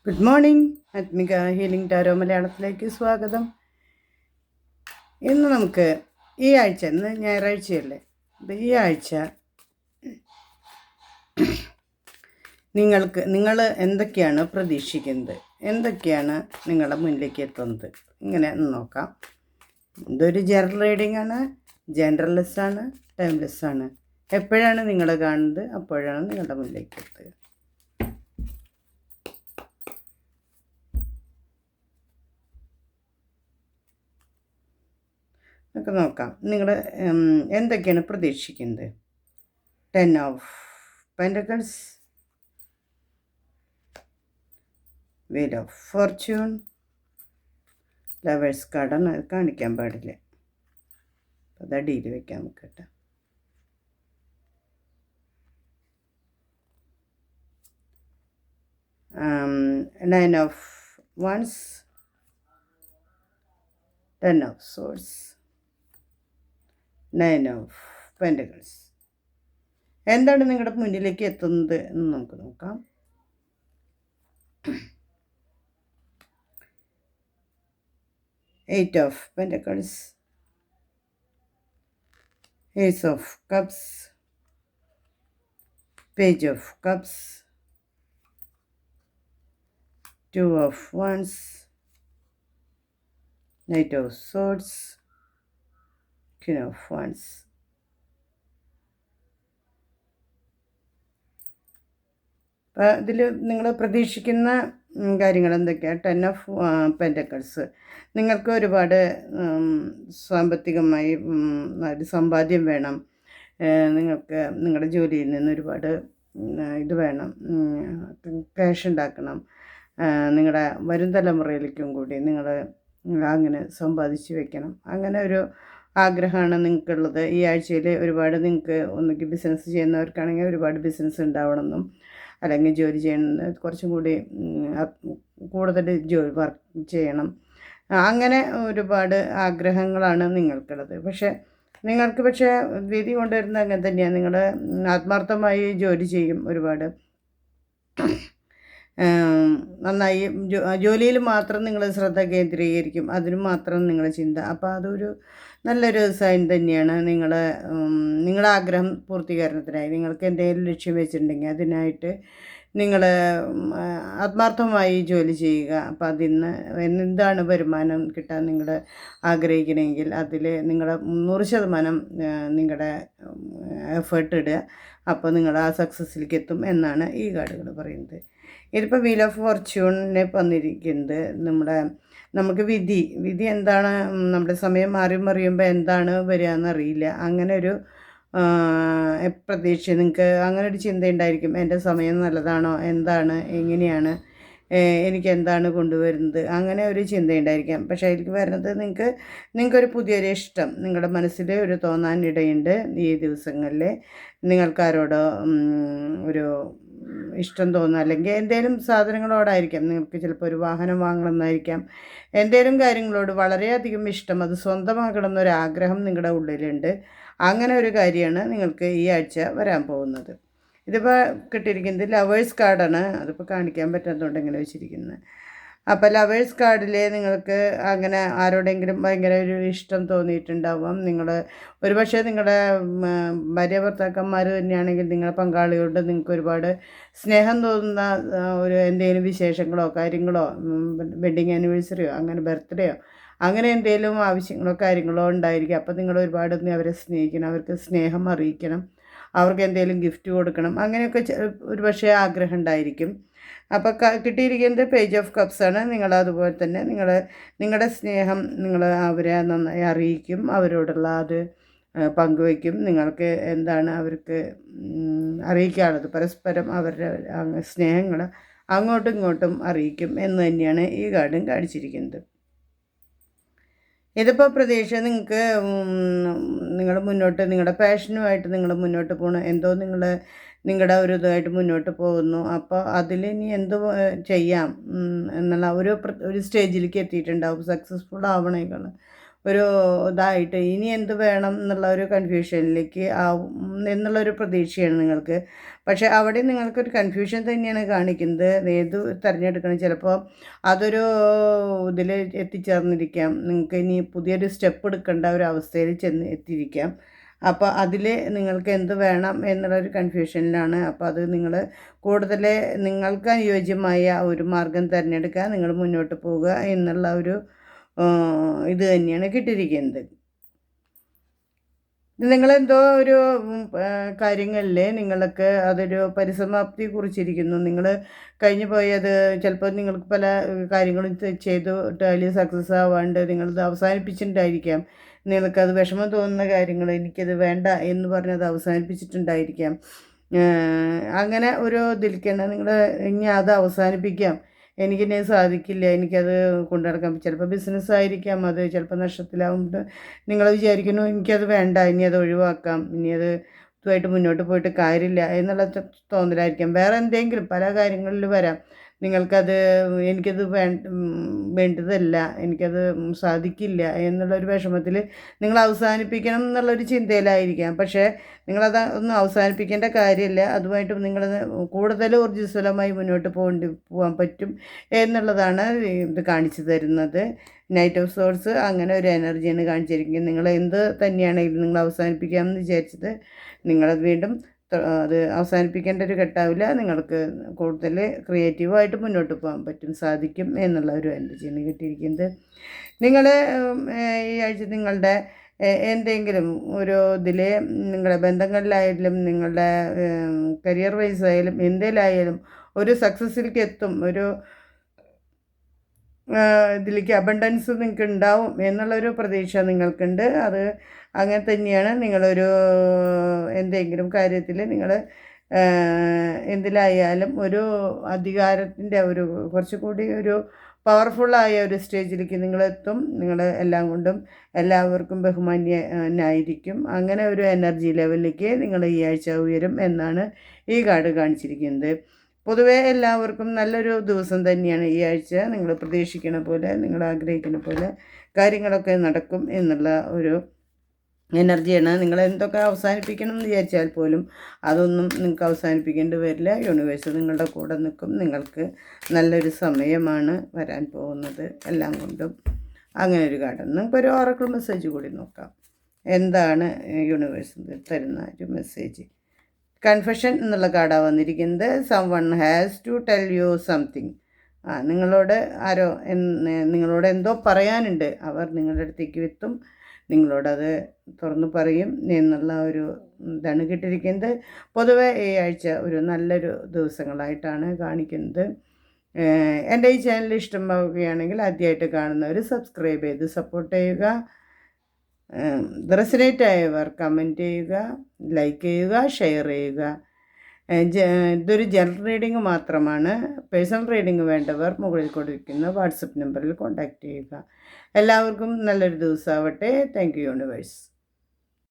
Good morning. Atmika healing tarot മലയാളത്തിലേക്ക് സ്വാഗതം. ഇന്ന് നമുക്ക് ഈ ആഴ്ച, ഇന്ന് ഞായറാഴ്ചയല്ലേ, ഈ ആഴ്ച നിങ്ങൾ എന്തൊക്കെയാണ് പ്രതീക്ഷിക്കുന്നത്, എന്തൊക്കെയാണ് നിങ്ങളുടെ മുന്നിലേക്ക് എത്തുന്നത്, ഇങ്ങനെ നോക്കാം. ഇതൊരു ജനറൽ റീഡിംഗ് ആണ്, ജനറൽലെസ് ആണ്, ടൈംലെസ് ആണ്. എപ്പോഴാണ് നിങ്ങൾ കാണുന്നത് അപ്പോഴാണ് നിങ്ങളുടെ മുന്നിലേക്ക് എത്തുക. നമുക്ക് നോക്കാം നിങ്ങൾ എന്തൊക്കെയാണ് പ്രതീക്ഷിക്കുന്നത്. 10 of pentacles, wheel of fortune, lovers കാർഡാണ്, അത് കാണിക്കാൻ പാടില്ല, അത് അടിയിൽ വയ്ക്കാം നമുക്ക് കേട്ടോ. Nine of wands, 10 of swords, 9 of pentacles. എന്താണ് നിങ്ങളുടെ മുന്നിലേക്ക് എത്തുന്നത് എന്ന് നമുക്ക് നോക്കാം. Eight of pentacles, ace of cups, page of cups, 2 of wands, knight of swords, queen of wands. അപ്പോൾ ഇതിൽ നിങ്ങൾ പ്രതീക്ഷിക്കുന്ന കാര്യങ്ങൾ എന്തൊക്കെയാണ്? 10 ഓഫ് പെൻറ്റക്കിൾസ്, നിങ്ങൾക്ക് ഒരുപാട് സാമ്പത്തികമായി ഒരു സമ്പാദ്യം വേണം, നിങ്ങൾക്ക് നിങ്ങളുടെ ജോലിയിൽ നിന്ന് ഒരുപാട് ഇത് വേണം, ക്യാഷ് ഉണ്ടാക്കണം, നിങ്ങളുടെ വരും തലമുറയിലേക്കും കൂടി നിങ്ങൾ അങ്ങനെ സമ്പാദിച്ച് വെക്കണം, അങ്ങനെ ഒരു ആഗ്രഹമാണ് നിങ്ങൾക്കുള്ളത്. ഈ ആഴ്ചയിൽ ഒരുപാട് നിങ്ങൾക്ക് ഒന്നുകിൽ ബിസിനസ് ചെയ്യുന്നവർക്കാണെങ്കിൽ ഒരുപാട് ബിസിനസ് ഉണ്ടാവണമെന്നും, അല്ലെങ്കിൽ ജോലി ചെയ്യുന്നത് കുറച്ചും കൂടി കൂടുതൽ വർക്ക് ചെയ്യണം, അങ്ങനെ ഒരുപാട് ആഗ്രഹങ്ങളാണ് നിങ്ങൾക്കുള്ളത്. പക്ഷേ വിധി കൊണ്ടുവരുന്നത് അങ്ങനെ തന്നെയാണ്. നിങ്ങൾ ആത്മാർത്ഥമായി ജോലി ചെയ്യും, ഒരുപാട് നന്നായി ജോലിയിൽ മാത്രം നിങ്ങൾ ശ്രദ്ധ കേന്ദ്രീകരിക്കും, അതിന് മാത്രം നിങ്ങൾ ചിന്ത. അപ്പോൾ അതൊരു നല്ലൊരു സൈൻ തന്നെയാണ്. നിങ്ങളുടെ ആഗ്രഹം പൂർത്തീകരണത്തിനായി നിങ്ങൾക്ക് എന്തെങ്കിലും ലക്ഷ്യം വെച്ചിട്ടുണ്ടെങ്കിൽ അതിനായിട്ട് നിങ്ങൾ ആത്മാർത്ഥമായി ജോലി ചെയ്യുക. അപ്പോൾ അതിന് എന്താണ് വരുമാനം കിട്ടാൻ നിങ്ങൾ ആഗ്രഹിക്കണമെങ്കിൽ അതിൽ നിങ്ങൾ 100% നിങ്ങളുടെ എഫേർട്ട് ഇടുക. അപ്പോൾ നിങ്ങൾ ആ സക്സസ്സിലേക്ക് എത്തും എന്നാണ് ഈ കാർഡുകൾ പറയുന്നത്. ഇതിപ്പോൾ വീൽ ഓഫ് ഫോർച്യൂണിനെ വന്നിരിക്കുന്നത് നമുക്ക് വിധി എന്താണ്, നമ്മുടെ സമയം മാറി മറിയുമ്പോൾ എന്താണ് വരിക എന്നറിയില്ല. അങ്ങനെ ഒരു പ്രതീക്ഷ നിങ്ങൾക്ക്, അങ്ങനെ ഒരു ചിന്ത ഉണ്ടായിരിക്കും. എൻ്റെ സമയം നല്ലതാണോ, എന്താണ്, എങ്ങനെയാണ്, എനിക്ക് എന്താണ് കൊണ്ടുവരുന്നത്, അങ്ങനെ ഒരു ചിന്തയുണ്ടായിരിക്കാം. പക്ഷേ അതിലേക്ക് വരുന്നത് നിങ്ങൾക്കൊരു പുതിയൊരു ഇഷ്ടം നിങ്ങളുടെ മനസ്സിൽ ഒരു തോന്നാനിടയുണ്ട്. ഈ ദിവസങ്ങളിൽ നിങ്ങൾക്കാരോടോ ഒരു ഇഷ്ടം തോന്നുക, അല്ലെങ്കിൽ എന്തെങ്കിലും സാധനങ്ങളോടായിരിക്കാം. നിങ്ങൾക്ക് ചിലപ്പോൾ ഒരു വാഹനം വാങ്ങണമെന്നായിരിക്കാം, എന്തെങ്കിലും കാര്യങ്ങളോട് വളരെയധികം ഇഷ്ടം, അത് സ്വന്തമാക്കണമെന്നൊരാഗ്രഹം നിങ്ങളുടെ ഉള്ളിലുണ്ട്. അങ്ങനെ ഒരു കാര്യമാണ് നിങ്ങൾക്ക് ഈ ആഴ്ച വരാൻ പോകുന്നത്. ഇതിപ്പോൾ കിട്ടിയിരിക്കുന്നത് ലവേഴ്സ് കാർഡാണ്, അതിപ്പോൾ കാണിക്കാൻ പറ്റാത്തതുകൊണ്ട് ഇങ്ങനെ വെച്ചിരിക്കുന്നത്. അപ്പോൾ ലവേഴ്സ് കാർഡിൽ നിങ്ങൾക്ക് അങ്ങനെ ആരോടെങ്കിലും ഭയങ്കര ഒരു ഇഷ്ടം തോന്നിയിട്ടുണ്ടാവാം. ഒരുപക്ഷെ നിങ്ങളുടെ ഭാര്യ ഭർത്താക്കന്മാർ തന്നെയാണെങ്കിൽ നിങ്ങളുടെ പങ്കാളിയോട് നിങ്ങൾക്ക് ഒരുപാട് സ്നേഹം തോന്നുന്ന ഒരു എന്തെങ്കിലും വിശേഷങ്ങളോ കാര്യങ്ങളോ, വെഡ്ഡിങ് ആനിവേഴ്സറിയോ അങ്ങനെ ബർത്ത്ഡേയോ അങ്ങനെ എന്തെങ്കിലും ആവശ്യങ്ങളോ കാര്യങ്ങളോ ഉണ്ടായിരിക്കും. അപ്പോൾ നിങ്ങൾ ഒരുപാട് അവരെ സ്നേഹിക്കണം, അവർക്ക് സ്നേഹം അറിയിക്കണം, അവർക്ക് എന്തെങ്കിലും ഗിഫ്റ്റ് കൊടുക്കണം, അങ്ങനെയൊക്കെ ഒരുപക്ഷെ ആഗ്രഹം ഉണ്ടായിരിക്കും. അപ്പോൾ കിട്ടിയിരിക്കുന്നത് പേജ് ഓഫ് കപ്സ് ആണ്. അതുപോലെ തന്നെ നിങ്ങളുടെ സ്നേഹം അവരെ നന്നായി അറിയിക്കും, അവരോടുള്ള അത് പങ്കുവയ്ക്കും. നിങ്ങൾക്ക് എന്താണ് അവർക്ക് അറിയിക്കാനുള്ളത്, പരസ്പരം അവരുടെ സ്നേഹങ്ങൾ അങ്ങോട്ടും ഇങ്ങോട്ടും അറിയിക്കും എന്ന് തന്നെയാണ് ഈ കാർഡും കാണിച്ചിരിക്കുന്നത്. ഇതിപ്പോൾ പ്രതീക്ഷ നിങ്ങൾ മുന്നോട്ട് നിങ്ങളുടെ പാഷനുമായിട്ട് നിങ്ങൾ മുന്നോട്ട് പോകണം, എന്തോ നിങ്ങളുടെ ഒരു ഇതായിട്ട് മുന്നോട്ട് പോകുന്നു. അപ്പോൾ അതിലിനി എന്ത് ചെയ്യാം എന്നുള്ള ഒരു സ്റ്റേജിലേക്ക് എത്തിയിട്ടുണ്ടാവും. സക്സസ്ഫുൾ ആവണേക്കാൾ ഒരു ഇതായിട്ട് ഇനി എന്ത് വേണം എന്നുള്ള ഒരു കൺഫ്യൂഷനിലേക്ക് ആവും എന്നുള്ളൊരു പ്രതീക്ഷയാണ് നിങ്ങൾക്ക്. പക്ഷേ അവിടെ നിങ്ങൾക്കൊരു കൺഫ്യൂഷൻ തന്നെയാണ് കാണിക്കുന്നത്. ഏത് തിരഞ്ഞെടുക്കണം, ചിലപ്പോൾ അതൊരു ഇതിൽ എത്തിച്ചേർന്നിരിക്കാം. നിങ്ങൾക്ക് ഇനി പുതിയൊരു സ്റ്റെപ്പ് എടുക്കേണ്ട ഒരു അവസ്ഥയിൽ എത്തിയിരിക്കാം. അപ്പോൾ അതിൽ നിങ്ങൾക്ക് എന്ത് വേണം എന്നുള്ളൊരു കൺഫ്യൂഷനിലാണ്. അപ്പോൾ അത് നിങ്ങൾ കൂടുതൽ നിങ്ങൾക്ക് അനുയോജ്യമായ ഒരു മാർഗം തിരഞ്ഞെടുക്കുക, നിങ്ങൾ മുന്നോട്ട് പോവുക എന്നുള്ള ഒരു ഇത് തന്നെയാണ് കിട്ടിയിരിക്കുന്നത്. നിങ്ങളെന്തോ ഒരു കാര്യങ്ങളിൽ നിങ്ങൾക്ക് അതൊരു പരിസമാപ്തി കുറിച്ചിരിക്കുന്നു. നിങ്ങൾ കഴിഞ്ഞു പോയത് ചിലപ്പോൾ നിങ്ങൾക്ക് പല കാര്യങ്ങളും ചെയ്തിട്ട് അതിൽ സക്സസ് ആവാണ്ട് നിങ്ങളത് അവസാനിപ്പിച്ചിട്ടുണ്ടായിരിക്കാം. നിങ്ങൾക്കത് വിഷമം തോന്നുന്ന കാര്യങ്ങൾ എനിക്കത് വേണ്ട എന്ന് പറഞ്ഞത് അവസാനിപ്പിച്ചിട്ടുണ്ടായിരിക്കാം. അങ്ങനെ ഒരു ഇതിലേക്കാണ് നിങ്ങൾ ഇനി അത് അവസാനിപ്പിക്കാം, എനിക്കിനി സാധിക്കില്ല, എനിക്കത് കൊണ്ടു നടക്കാൻ. ചിലപ്പോൾ ബിസിനസ്സായിരിക്കാം, അത് ചിലപ്പോൾ നഷ്ടത്തിലാവുമ്പോൾ നിങ്ങൾ വിചാരിക്കുന്നു എനിക്കത് വേണ്ട, ഇനി അത് ഒഴിവാക്കാം, ഇനി അത് ഇതുമായിട്ട് മുന്നോട്ട് പോയിട്ട് കാര്യമില്ല എന്നുള്ള തോന്നലായിരിക്കാം. വേറെ എന്തെങ്കിലും പല കാര്യങ്ങളിൽ വരാം. നിങ്ങൾക്കത് എനിക്കത് വേണ്ടതല്ല, എനിക്കത് സാധിക്കില്ല എന്നുള്ളൊരു വിഷമത്തിൽ നിങ്ങൾ അവസാനിപ്പിക്കണം എന്നുള്ളൊരു ചിന്തയിലായിരിക്കാം. പക്ഷേ നിങ്ങളത് ഒന്നും അവസാനിപ്പിക്കേണ്ട കാര്യമില്ല. അതുമായിട്ട് നിങ്ങളത് കൂടുതൽ ഊർജ്ജസ്വലമായി മുന്നോട്ട് പോകാൻ പറ്റും എന്നുള്ളതാണ് ഇത് കാണിച്ചു തരുന്നത്. നൈറ്റ് ഓഫ് സോഴ്സ് അങ്ങനെ ഒരു എനർജിയാണ് കാണിച്ചിരിക്കുന്നത്. നിങ്ങൾ എന്ത് തന്നെയാണെങ്കിലും നിങ്ങൾ അവസാനിപ്പിക്കാമെന്ന് വിചാരിച്ചത് നിങ്ങളത് വീണ്ടും അത് അവസാനിപ്പിക്കേണ്ട ഒരു ഘട്ടമാവില്ല. നിങ്ങൾക്ക് കൂടുതൽ ക്രിയേറ്റീവായിട്ട് മുന്നോട്ട് പോകാൻ പറ്റും, സാധിക്കും എന്നുള്ള ഒരു എനർജിയാണ് കിട്ടിയിരിക്കുന്നത്. നിങ്ങൾ ഈ ആഴ്ച നിങ്ങളുടെ എന്തെങ്കിലും ഒരു ഇതിൽ നിങ്ങളുടെ ബന്ധങ്ങളിലായാലും നിങ്ങളുടെ കരിയർ വൈസ് ആയാലും എന്തിലായാലും ഒരു സക്സസ്സിലേക്ക് എത്തും, ഒരു ഇതിലേക്ക് അബണ്ടൻസ് നിങ്ങൾക്ക് ഉണ്ടാവും എന്നുള്ളൊരു പ്രതീക്ഷ നിങ്ങൾക്കുണ്ട്. അത് അങ്ങനെ തന്നെയാണ്. നിങ്ങളൊരു എന്തെങ്കിലും കാര്യത്തിൽ നിങ്ങൾ എന്തിലായാലും ഒരു അധികാരത്തിൻ്റെ ഒരു കുറച്ചുകൂടി ഒരു പവർഫുള്ളായ ഒരു സ്റ്റേജിലേക്ക് നിങ്ങളെത്തും. നിങ്ങൾ എല്ലാം കൊണ്ടും എല്ലാവർക്കും ബഹുമാന്യനായിരിക്കും. അങ്ങനെ ഒരു എനർജി ലെവലിലേക്ക് നിങ്ങൾ ഈ ആഴ്ച ഉയരും എന്നാണ് ഈ കാർഡ് കാണിച്ചിരിക്കുന്നത്. പൊതുവേ എല്ലാവർക്കും നല്ലൊരു ദിവസം തന്നെയാണ് ഈ ആഴ്ച. നിങ്ങൾ പ്രതീക്ഷിക്കുന്ന പോലെ, നിങ്ങൾ ആഗ്രഹിക്കുന്ന പോലെ കാര്യങ്ങളൊക്കെ നടക്കും എന്നുള്ള ഒരു എനർജിയാണ്. നിങ്ങൾ എന്തൊക്കെ അവസാനിപ്പിക്കണം എന്ന് വിചാരിച്ചാൽ പോലും അതൊന്നും നിങ്ങൾക്ക് അവസാനിപ്പിക്കേണ്ടി വരില്ല. യൂണിവേഴ്സ് നിങ്ങളുടെ കൂടെ നിൽക്കും. നിങ്ങൾക്ക് നല്ലൊരു സമയമാണ് വരാൻ പോകുന്നത് എല്ലാം കൊണ്ടും. അങ്ങനെ ഒരു കാർഡ്. നിങ്ങൾക്കൊരു ഓറക്കിൾ മെസ്സേജ് കൂടി നോക്കാം. എന്താണ് യൂണിവേഴ്സ് തരുന്ന ഒരു മെസ്സേജ്? കൺഫെഷൻ എന്നുള്ള കാർഡാണ് വന്നിരിക്കുന്നത്. One has to tell you something. നിങ്ങളോട് ആരോ നിങ്ങളോട് എന്തോ പറയാനുണ്ട്. അവർ നിങ്ങളുടെ അടുത്തേക്ക് എത്തും, നിങ്ങളോടത് തുറന്നു പറയും എന്നുള്ള ഒരു ഇതാണ് കിട്ടിയിരിക്കുന്നത്. പൊതുവെ ഈ ആഴ്ച ഒരു നല്ലൊരു ദിവസങ്ങളായിട്ടാണ് കാണിക്കുന്നത്. എൻ്റെ ഈ ചാനൽ ഇഷ്ടമാവുകയാണെങ്കിൽ ആദ്യമായിട്ട് കാണുന്നവർ സബ്സ്ക്രൈബ് ചെയ്ത് സപ്പോർട്ട് ചെയ്യുക. റെസനേറ്റ് ആയവർ കമൻറ്റ് ചെയ്യുക, ലൈക്ക് ചെയ്യുക, ഷെയർ ചെയ്യുക. ഇതൊരു ജനറൽ റീഡിംഗ് മാത്രമാണ്. പേഴ്സണൽ റീഡിംഗ് വേണ്ടവർ മുകളിൽ കൊടുക്കുന്ന വാട്സപ്പ് നമ്പറിൽ കോൺടാക്റ്റ് ചെയ്യുക. എല്ലാവർക്കും നല്ലൊരു ദിവസമാവട്ടെ. Thank you universe.